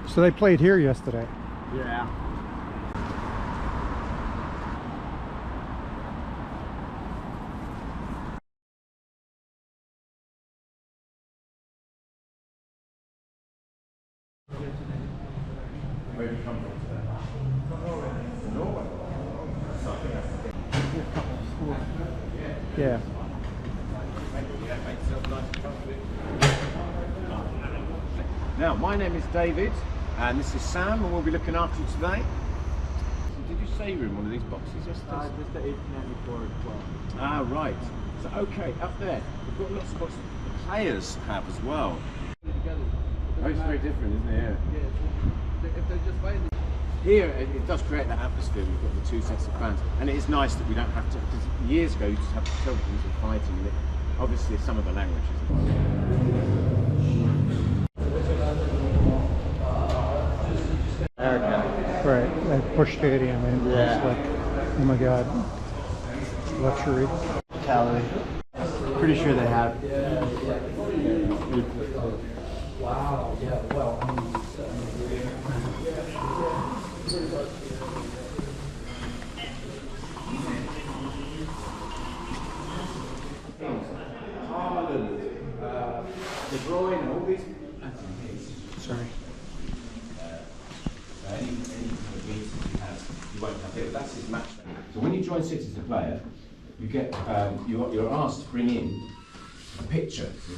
So they played here yesterday. Yeah. Where do you come from today? Norway. Yeah. Now, my name is David, and this is Sam, and we'll be looking after you today. Did you say you were in one of these boxes yesterday? Just the 1894 12. Ah, right. So, okay, up there, we've got lots of boxes the players have as well. Oh, it's very different, isn't it? Yeah. If they're just buying Here, it does create that atmosphere. We've got the two sets of fans, and it is nice that we don't have to, because years ago you just have to tell them to fighting, and obviously some of the language isn't. Right, like Bush Stadium, and it's like, oh my God, luxury. Cali. Pretty sure they have. Wow, yeah, well, Haaland, De Bruyne, all these. Sorry. Any kind of meetings you have, you won't have it. That's his match day. So when you join City as a player, you get you're asked to bring in a picture. So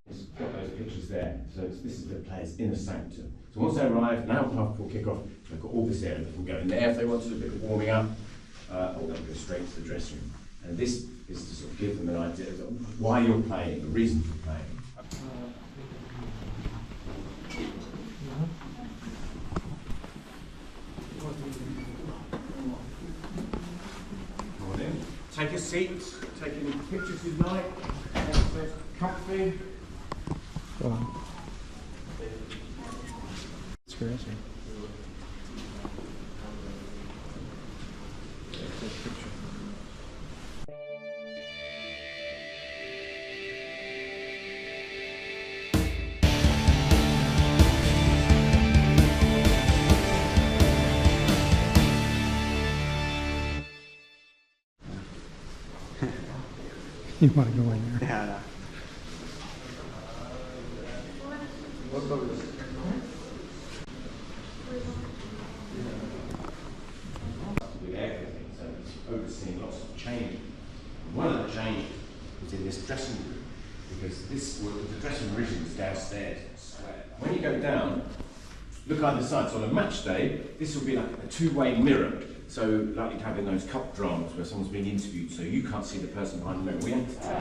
it's got those pictures there. So this is the players' inner sanctum. So once they arrive, an hour and a half before kick-off, they've got all this area. They can go in there if they want to do a bit of warming up, or they'll go straight to the dressing room. And this is to sort of give them an idea of why you're playing, the reason for playing. Take a seat, take any pictures you'd like, comfy. Hold on. It's crazy. You want to go in there? Yeah. With everything, so it's overseeing lots of change. One of the changes was in this dressing room, because the dressing room originally was downstairs. When you go down, look either side. So on a match day, this will be like a two-way mirror. So like you'd have in those cup dramas where someone's being interviewed, so you can't see the person behind the mirror. We entertain.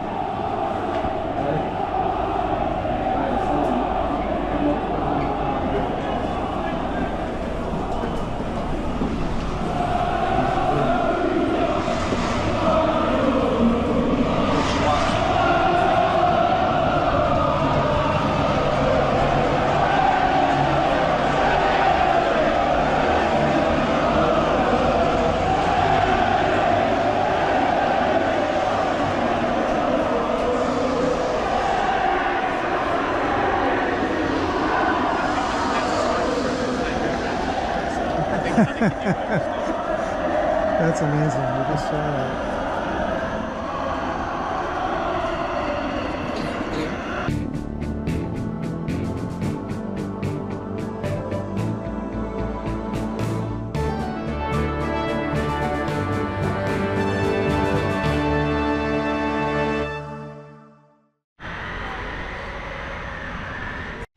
That's amazing. We just saw that.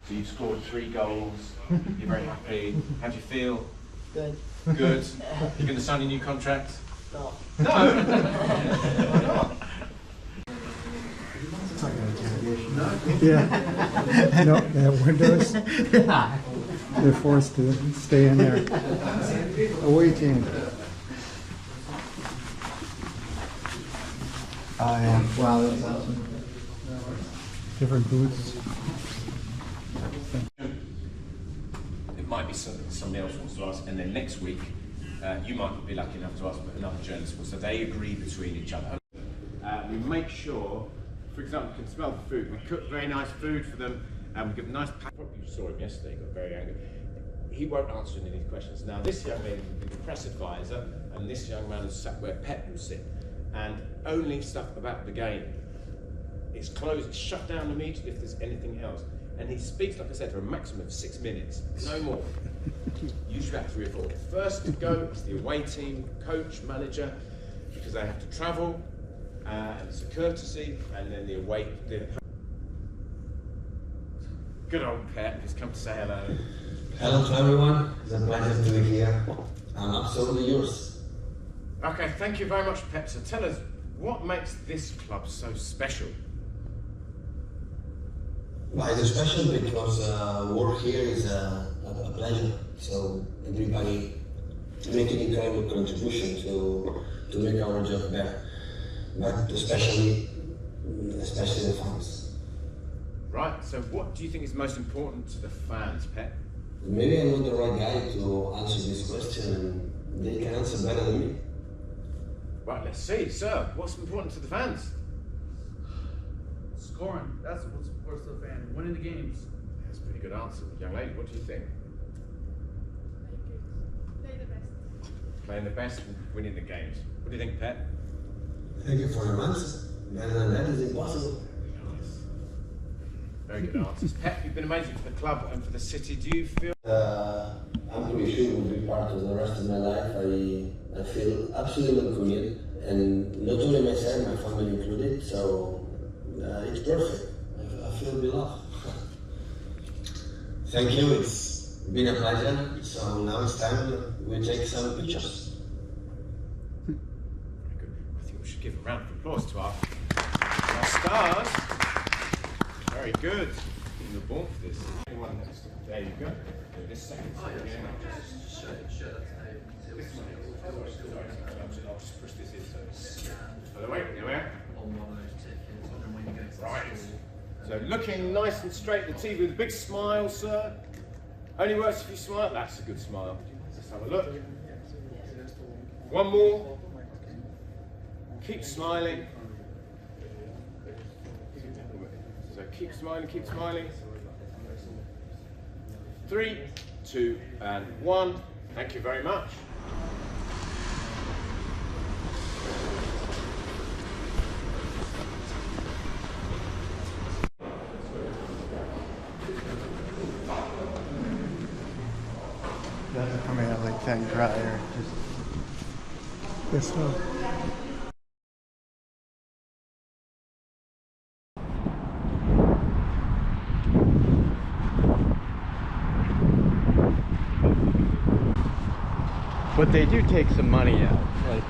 So you've scored 3 goals, you're very happy. How do you feel? Good. Good. You're going to sign a new contract? No. No! Why not? Yeah. No, they have windows. They're forced to stay in there. Away team. Oh yeah. Wow, that's awesome. Different booths. It might be somebody else wants to ask, and then next week you might be lucky enough to ask, but another journalist will. So they agree between each other. We make sure, for example, you can smell the food. We cook very nice food for them, and we give them nice pack. You saw him yesterday, he got very angry. He won't answer any of these questions. Now, this young man is the press advisor, and this young man is sat where Pep will sit, and only stuff about the game. It's closed, it's shut down immediately if there's anything else. And he speaks, like I said, for a maximum of 6 minutes, no more. Usually about 3 or 4. First to go is the away team, coach, manager, because they have to travel, and it's a courtesy, and then the away. Good old Pep, he's come to say hello. Hello to everyone, it's a pleasure to be here. I'm absolutely yours. Okay, thank you very much, Pep. So tell us, what makes this club so special? Well, it's special because work here is a pleasure. So everybody making incredible contribution to make our job better. But especially the fans. Right, so what do you think is most important to the fans, Pep? Maybe I'm not the right guy to answer this question, and they can answer better than me. Right, let's see. Sir, what's important to the fans? Scoring. That's what's important to the fan. Winning the games. That's a pretty good answer. Young lady, what do you think? Play the best. Playing the best and winning the games. What do you think, Pep? Thank you for your answer. Better than that is impossible. Nice. Very good answers. Pep, you've been amazing for the club and for the city. Do you feel... I'm pretty sure it will be part of the rest of my life. I feel absolutely committed, and not only myself, my family included, so it's perfect. I feel beloved. Thank you, it's been a pleasure. So now it's time we take some pictures. Very good. I think we should give a round of applause to our stars. Very good. You're born for this. Anyone next to there you go. This second. I'll just push this in so by the way, here we are. Right. So looking nice and straight at the TV with a big smile, sir. Only works if you smile. That's a good smile. Let's have a look. One more. Keep smiling. So keep smiling, keep smiling. 3, 2, and 1. Thank you very much. Doesn't come out like that and cry or just. Yes, so. But they do take some money out. Like,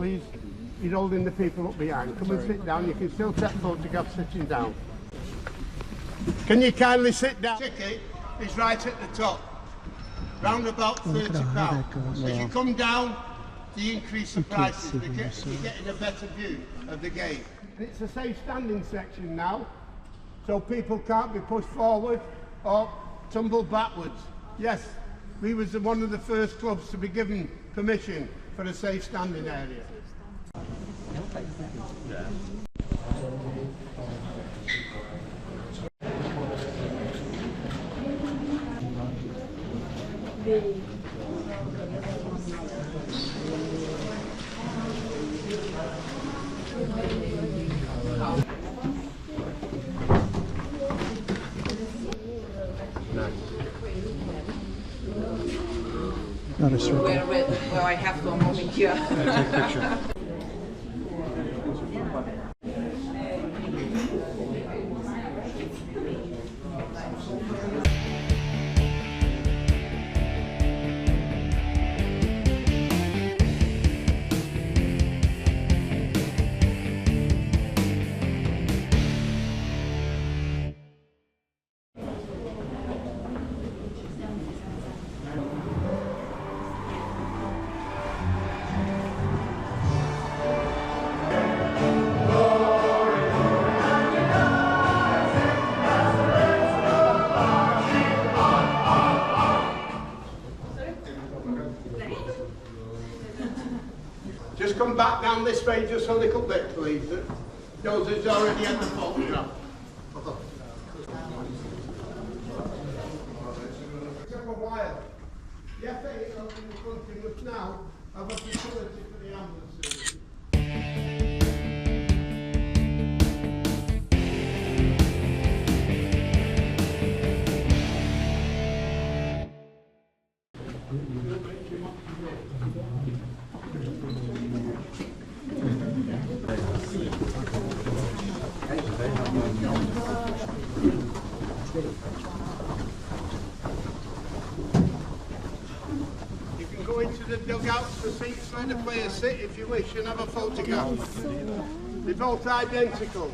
Please, you're holding the people up behind. Come and sit down. You can still take photographs sitting down. Can you kindly sit down? Ticket is right at the top, round about £30. As you come down, you increase the prices. You're getting a better view of the game. It's a safe standing section now, so people can't be pushed forward or tumble backwards. Yes, we was one of the first clubs to be given permission for a safe standing area. Not a circle. Where I have to move it here. Take a picture. Just come back down this way just a little bit, please. Those who's already had the photograph. Took a while. The FA in the country must now have a facility for the ambulance service. You can go into the dugouts, the seats where the players sit if you wish and have a photograph. They're both identical.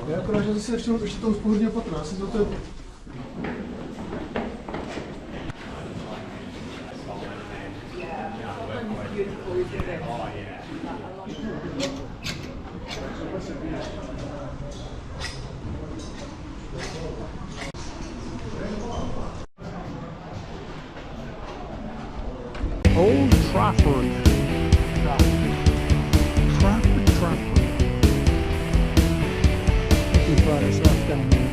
Já akorát, že se všiml ještě tou spohodně potom, já si to Old Trafford. Trafford. He brought us off down there.